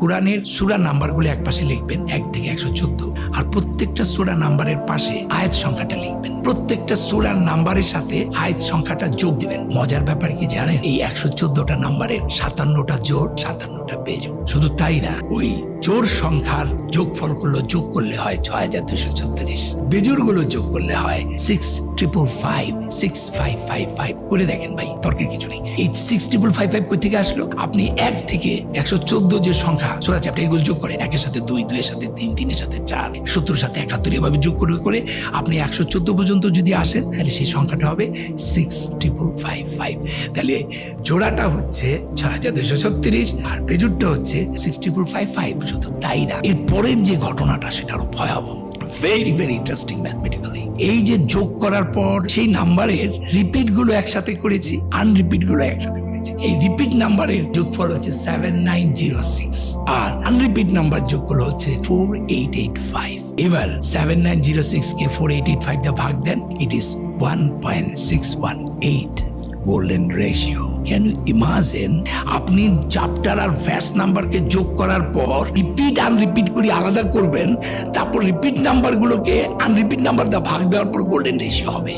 কোরআনের সূরা নাম্বারগুলো এক পাশে লিখবেন ১ থেকে ১১৪, আর প্রত্যেকটা সূরা নাম্বারের পাশে আয়াত সংখ্যাটা লিখবেন। প্রত্যেকটা সূরার নাম্বারের সাথে আয়াত সংখ্যাটা যোগ দিবেন। মজার ব্যাপার কি জানেন, এই ১১৪টা নাম্বারের ৫৭টা জোড়, ৫৭টা বেজোড়। শুধু তাই না, ওই জোড় সংখ্যার যোগ করলে হয় ৬২৩৬, বেজোড় গুলো যোগ করলে হয় 65555, 6555 করে দেখেন ভাই, তর্কের কিছু নেই। এই 6555 কই থেকে আসলো? আপনি ১ থেকে ১১৪ যে সংখ্যা সূরা আছে, আপনি এগুলো যোগ করেন। ১ এর সাথে ২, ২ এর সাথে ৩, ৩ এর সাথে ৪, ৭০ এর সাথে ৭১, এভাবে যোগ করে করে আপনি ১১৪ পর্যন্ত যদি আসেন, তাহলে সেই সংখ্যাটা হবে 6555। তাহলে জোড়াটা হচ্ছে ৬২৩৬ আর বেজোড়টা হচ্ছে 6555। শুধু তাই না, এর পরের যে ঘটনাটা সেটা আরো ভয়াবহ। Very very interesting mathematically. এই যে যোগ করার পর সেই নাম্বারের রিপিট গুলো একসাথে করেছি, আনরিপিট গুলো একসাথে করেছি। এই রিপিট নাম্বারের যোগফল হচ্ছে 7906 আর আনরিপিট নাম্বার যোগফল হচ্ছে 4885। এবার 7906 কে 4885 দিয়ে ভাগ দেন, it is 1.618 golden ratio. Can you imagine? আপনি চ্যাপ্টার আর ভ্যাস নাম্বারকে যোগ করার পর রিপিট আনরিপিট করে আলাদা করবেন, তারপর রিপিট নাম্বারগুলোকে আনরিপিট নাম্বার দিয়ে ভাগ দেওয়ার পর গোল্ডেন রেশিও হবে।